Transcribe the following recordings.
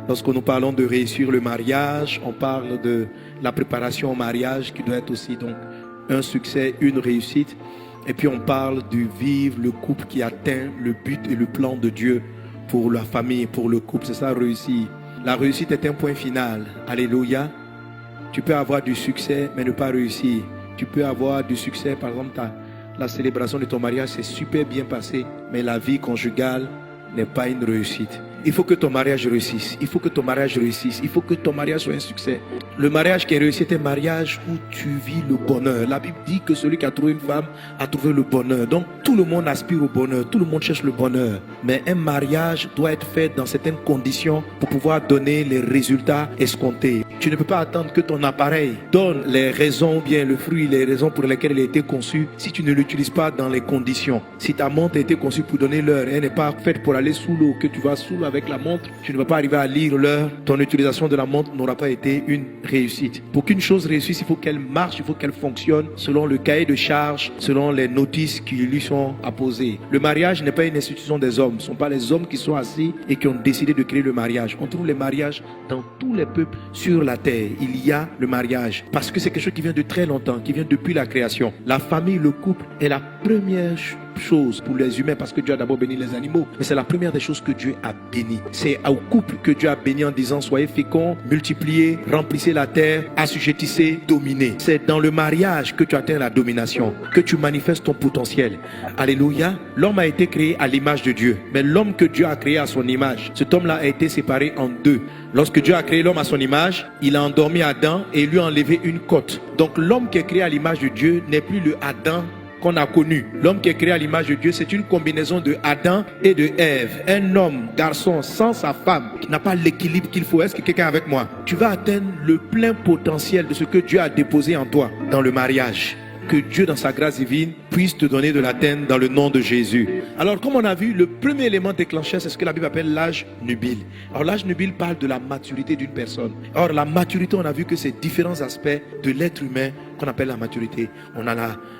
Lorsque nous parlons de réussir le mariage, on parle de la préparation au mariage qui doit être aussi donc un succès, une réussite. Et puis on parle du vivre le couple qui atteint le but et le plan de Dieu pour la famille, pour le couple. C'est ça, réussir. La réussite est un point final. Alléluia. Tu peux avoir du succès mais ne pas réussir. Tu peux avoir du succès, par exemple, la célébration de ton mariage s'est super bien passée, mais la vie conjugale n'est pas une réussite. Il faut que ton mariage réussisse. Il faut que ton mariage réussisse. Il faut que ton mariage soit un succès. Le mariage qui est réussi est un mariage où tu vis le bonheur. La Bible dit que celui qui a trouvé une femme a trouvé le bonheur. Donc tout le monde aspire au bonheur. Tout le monde cherche le bonheur. Mais un mariage doit être fait dans certaines conditions pour pouvoir donner les résultats escomptés. Tu ne peux pas attendre que ton appareil donne les raisons ou bien le fruit, les raisons pour lesquelles il a été conçu si tu ne l'utilises pas dans les conditions. Si ta montre a été conçue pour donner l'heure et elle n'est pas faite pour aller sous l'eau, que tu vas sous l'eau avec la montre, tu ne vas pas arriver à lire l'heure, ton utilisation de la montre n'aura pas été une réussite. Pour qu'une chose réussisse, il faut qu'elle marche, il faut qu'elle fonctionne selon le cahier de charge, selon les notices qui lui sont apposées. Le mariage n'est pas une institution des hommes, ce ne sont pas les hommes qui sont assis et qui ont décidé de créer le mariage. On trouve les mariages dans tous les peuples sur la terre. Il y a le mariage parce que c'est quelque chose qui vient de très longtemps, qui vient depuis la création. La famille, le couple est la première chose pour les humains parce que Dieu a d'abord béni les animaux, mais c'est la première des choses que Dieu a béni. C'est au couple que Dieu a béni en disant soyez féconds, multipliez, remplissez la terre, assujettissez, dominez. C'est dans le mariage que tu atteins la domination, que tu manifestes ton potentiel. Alléluia. L'homme a été créé à l'image de Dieu, mais l'homme que Dieu a créé à son image, cet homme-là a été séparé en deux. Lorsque Dieu a créé l'homme à son image, il a endormi Adam et lui a enlevé une côte. Donc l'homme qui est créé à l'image de Dieu n'est plus le Adam qu'on a connu. L'homme qui est créé à l'image de Dieu, c'est une combinaison de Adam et de Ève. Un homme, garçon, sans sa femme, qui n'a pas l'équilibre qu'il faut. Est-ce que quelqu'un est avec moi? Tu vas atteindre le plein potentiel de ce que Dieu a déposé en toi dans le mariage. Que Dieu, dans sa grâce divine, puisse te donner de l'atteindre dans le nom de Jésus. Alors, comme on a vu, le premier élément déclencheur, c'est ce que la Bible appelle l'âge nubile. Alors, l'âge nubile parle de la maturité d'une personne. Or, la maturité, on a vu que c'est différents aspects de l'être humain qu'on appelle la maturité. On a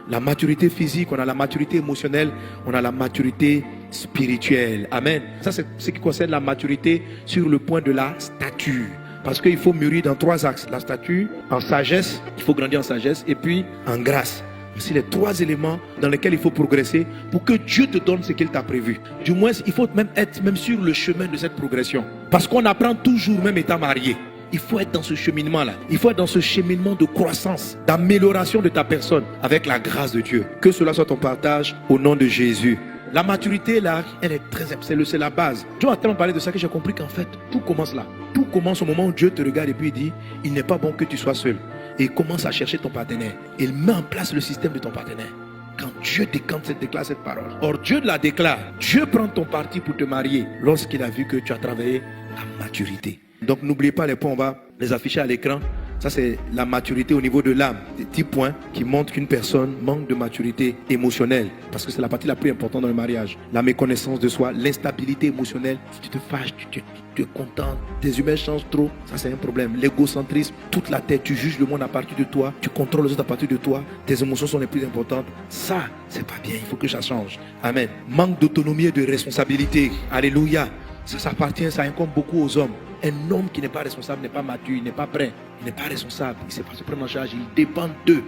la maturité physique, on a la maturité émotionnelle, on a la maturité spirituelle. Amen. Ça, c'est ce qui concerne la maturité sur le point de la stature. Parce qu'il faut mûrir dans trois axes. La stature, en sagesse, il faut grandir en sagesse, et puis en grâce. C'est les trois éléments dans lesquels il faut progresser pour que Dieu te donne ce qu'il t'a prévu. Du moins, il faut même être sur le chemin de cette progression. Parce qu'on apprend toujours, même étant marié. Il faut être dans ce cheminement-là. Il faut être dans ce cheminement de croissance, d'amélioration de ta personne avec la grâce de Dieu. Que cela soit ton partage au nom de Jésus. La maturité, là, elle est très simple, c'est la base. Dieu a tellement parlé de ça que j'ai compris qu'en fait, tout commence là. Tout commence au moment où Dieu te regarde et puis il dit, il n'est pas bon que tu sois seul. Et il commence à chercher ton partenaire. Il met en place le système de ton partenaire. Quand Dieu déclare cette parole. Or, Dieu la déclare. Dieu prend ton parti pour te marier lorsqu'il a vu que tu as travaillé la maturité. Donc, n'oubliez pas les points, on va les afficher à l'écran. Ça, c'est la maturité au niveau de l'âme. Des 10 points qui montrent qu'une personne manque de maturité émotionnelle. Parce que c'est la partie la plus importante dans le mariage. La méconnaissance de soi, l'instabilité émotionnelle. Si tu te fâches, tu es content, tes humeurs changent trop, ça c'est un problème. L'égocentrisme, toute la tête, tu juges le monde à partir de toi, tu contrôles les autres à partir de toi, tes émotions sont les plus importantes. Ça, c'est pas bien, il faut que ça change. Amen. Manque d'autonomie et de responsabilité. Alléluia. Ça appartient, ça incombe beaucoup aux hommes. Un homme qui n'est pas responsable n'est pas mature, il n'est pas prêt, il n'est pas responsable, il ne sait pas se prendre en charge, il dépend d'eux.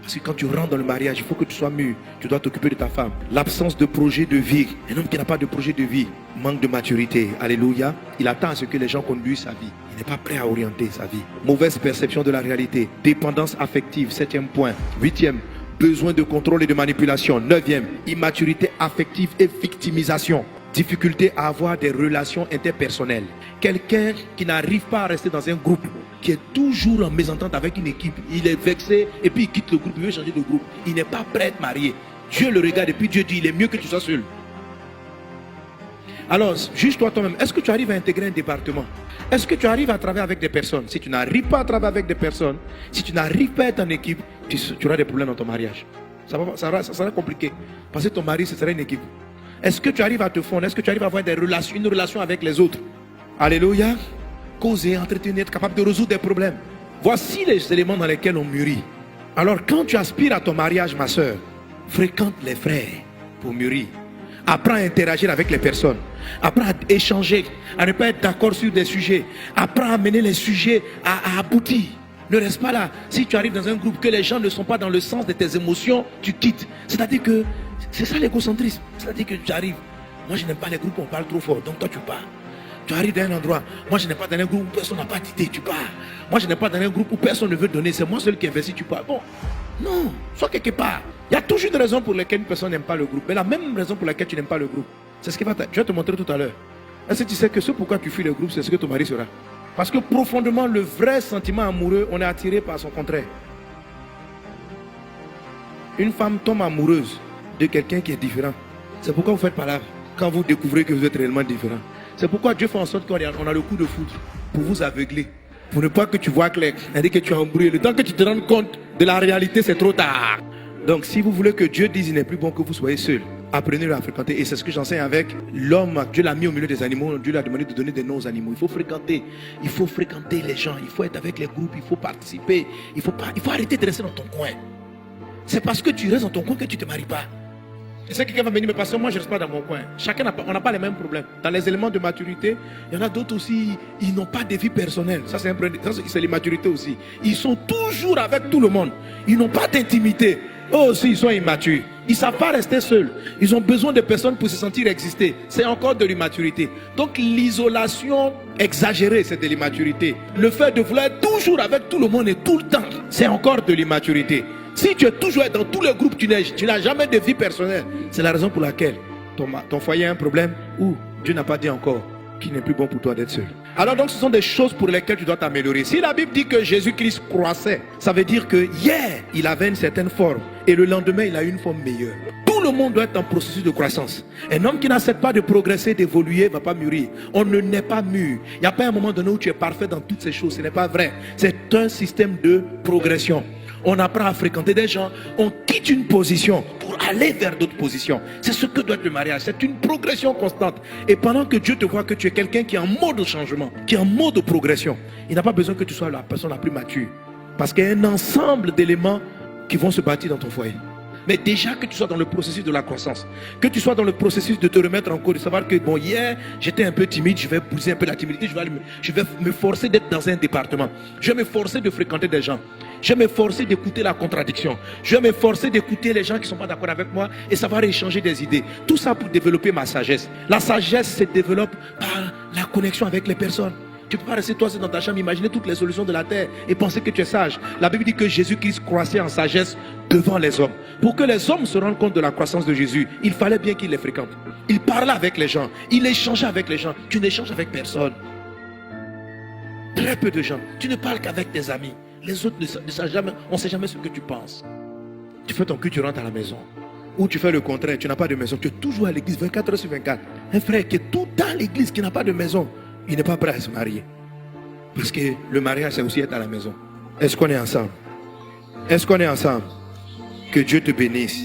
Parce que quand tu rentres dans le mariage, il faut que tu sois mûr, tu dois t'occuper de ta femme. L'absence de projet de vie, un homme qui n'a pas de projet de vie, manque de maturité, alléluia, il attend à ce que les gens conduisent sa vie. Il n'est pas prêt à orienter sa vie. Mauvaise perception de la réalité, dépendance affective, 7e point. 8e, besoin de contrôle et de manipulation. 9e, immaturité affective et victimisation. Difficulté à avoir des relations interpersonnelles. Quelqu'un qui n'arrive pas à rester dans un groupe, qui est toujours en mésentente avec une équipe, il est vexé et puis il quitte le groupe, il veut changer de groupe. Il n'est pas prêt à être marié. Dieu le regarde et puis Dieu dit, il est mieux que tu sois seul. Alors, juge-toi toi-même. Est-ce que tu arrives à intégrer un département? Est-ce que tu arrives à travailler avec des personnes? Si tu n'arrives pas à travailler avec des personnes, si tu n'arrives pas à être en équipe, tu auras des problèmes dans ton mariage. Ça sera compliqué. Parce que ton mari, ce sera une équipe. Est-ce que tu arrives à te fondre? Est-ce que tu arrives à avoir une relation avec les autres? Alléluia. Causer, entretenir, être capable de résoudre des problèmes. Voici les éléments dans lesquels on mûrit. Alors quand tu aspires à ton mariage, ma soeur, fréquente les frères pour mûrir. Apprends à interagir avec les personnes. Apprends à échanger, à ne pas être d'accord sur des sujets. Apprends à mener les sujets à aboutir. Ne reste pas là. Si tu arrives dans un groupe que les gens ne sont pas dans le sens de tes émotions, tu quittes. C'est-à-dire que c'est ça l'égocentrisme. C'est-à-dire que tu arrives. Moi, je n'aime pas les groupes où on parle trop fort. Donc toi, tu pars. Tu arrives dans un endroit. Moi, je n'aime pas dans un groupe où personne n'a pas d'idée. Tu pars. Moi, je n'aime pas dans un groupe où personne ne veut donner. C'est moi seul qui investis. Tu pars. Bon. Non. Sois quelque part. Il y a toujours une raison pour laquelle une personne n'aime pas le groupe. Mais la même raison pour laquelle tu n'aimes pas le groupe. C'est ce que je vais te montrer tout à l'heure. Est-ce que tu sais que ce pourquoi tu fuis le groupe, c'est ce que ton mari sera? Parce que profondément, le vrai sentiment amoureux, on est attiré par son contraire. Une femme tombe amoureuse de quelqu'un qui est différent. C'est pourquoi vous faites palabre quand vous découvrez que vous êtes réellement différent. C'est pourquoi Dieu fait en sorte qu'on a le coup de foudre pour vous aveugler. Pour ne pas que tu vois clair. C'est-à-dire que tu es embrouillé. Le temps que tu te rends compte de la réalité, c'est trop tard. Donc si vous voulez que Dieu dise il n'est plus bon que vous soyez seul, apprenez-le à fréquenter. Et c'est ce que j'enseigne avec l'homme. Dieu l'a mis au milieu des animaux. Dieu lui a demandé de donner des noms aux animaux. Il faut fréquenter. Il faut fréquenter les gens. Il faut être avec les groupes. Il faut participer. Il faut arrêter de rester dans ton coin. C'est parce que tu restes dans ton coin que tu ne te maries pas. Et c'est quelqu'un va me dire, mais parce que moi je ne reste pas dans mon coin. On n'a pas les mêmes problèmes. Dans les éléments de maturité, il y en a d'autres aussi, ils n'ont pas de vie personnelle. Ça c'est l'immaturité aussi. Ils sont toujours avec tout le monde. Ils n'ont pas d'intimité. Eux aussi, ils sont immatures. Ils ne savent pas rester seuls. Ils ont besoin de personnes pour se sentir exister. C'est encore de l'immaturité. Donc l'isolation exagérée, c'est de l'immaturité. Le fait de vouloir être toujours avec tout le monde et tout le temps, c'est encore de l'immaturité. Si tu es toujours dans tous les groupes, tu n'as jamais de vie personnelle. C'est la raison pour laquelle ton foyer a un problème ou Dieu n'a pas dit encore qu'il n'est plus bon pour toi d'être seul. Alors donc ce sont des choses pour lesquelles tu dois t'améliorer. Si la Bible dit que Jésus-Christ croissait, ça veut dire que hier il avait une certaine forme et le lendemain il a eu une forme meilleure. Tout le monde doit être en processus de croissance. Un homme qui n'accepte pas de progresser, d'évoluer, ne va pas mûrir. On ne naît pas mûr. Il n'y a pas un moment donné où tu es parfait dans toutes ces choses. Ce n'est pas vrai. C'est un système de progression. On apprend à fréquenter des gens, on quitte une position pour aller vers d'autres positions. C'est ce que doit être le mariage. C'est une progression constante. Et pendant que Dieu te voit que tu es quelqu'un qui est en mode de changement, qui est en mode de progression, il n'a pas besoin que tu sois la personne la plus mature. Parce qu'il y a un ensemble d'éléments qui vont se bâtir dans ton foyer. Mais déjà que tu sois dans le processus de la croissance, que tu sois dans le processus de te remettre en cause, de savoir que bon, hier j'étais un peu timide, je vais pousser un peu la timidité, je vais me forcer d'être dans un département, je vais me forcer de fréquenter des gens, je vais me forcer d'écouter la contradiction, je vais me forcer d'écouter les gens qui ne sont pas d'accord avec moi et savoir échanger des idées. Tout ça pour développer ma sagesse. La sagesse se développe par la connexion avec les personnes. Tu ne peux pas rester toi seul dans ta chambre, imaginer toutes les solutions de la terre et penser que tu es sage. La Bible dit que Jésus-Christ croissait en sagesse devant les hommes. Pour que les hommes se rendent compte de la croissance de Jésus, il fallait bien qu'il les fréquente. Il parlait avec les gens, il échangeait avec les gens. Tu n'échanges avec personne. Très peu de gens. Tu ne parles qu'avec tes amis. Les autres ne savent jamais, on ne sait jamais ce que tu penses. Tu fais ton cul, tu rentres à la maison. Ou tu fais le contraire, tu n'as pas de maison. Tu es toujours à l'église 24 heures sur 24. Un frère qui est tout dans l'église, qui n'a pas de maison, il n'est pas prêt à se marier. Parce que le mariage, c'est aussi être à la maison. Est-ce qu'on est ensemble? Est-ce qu'on est ensemble? Que Dieu te bénisse.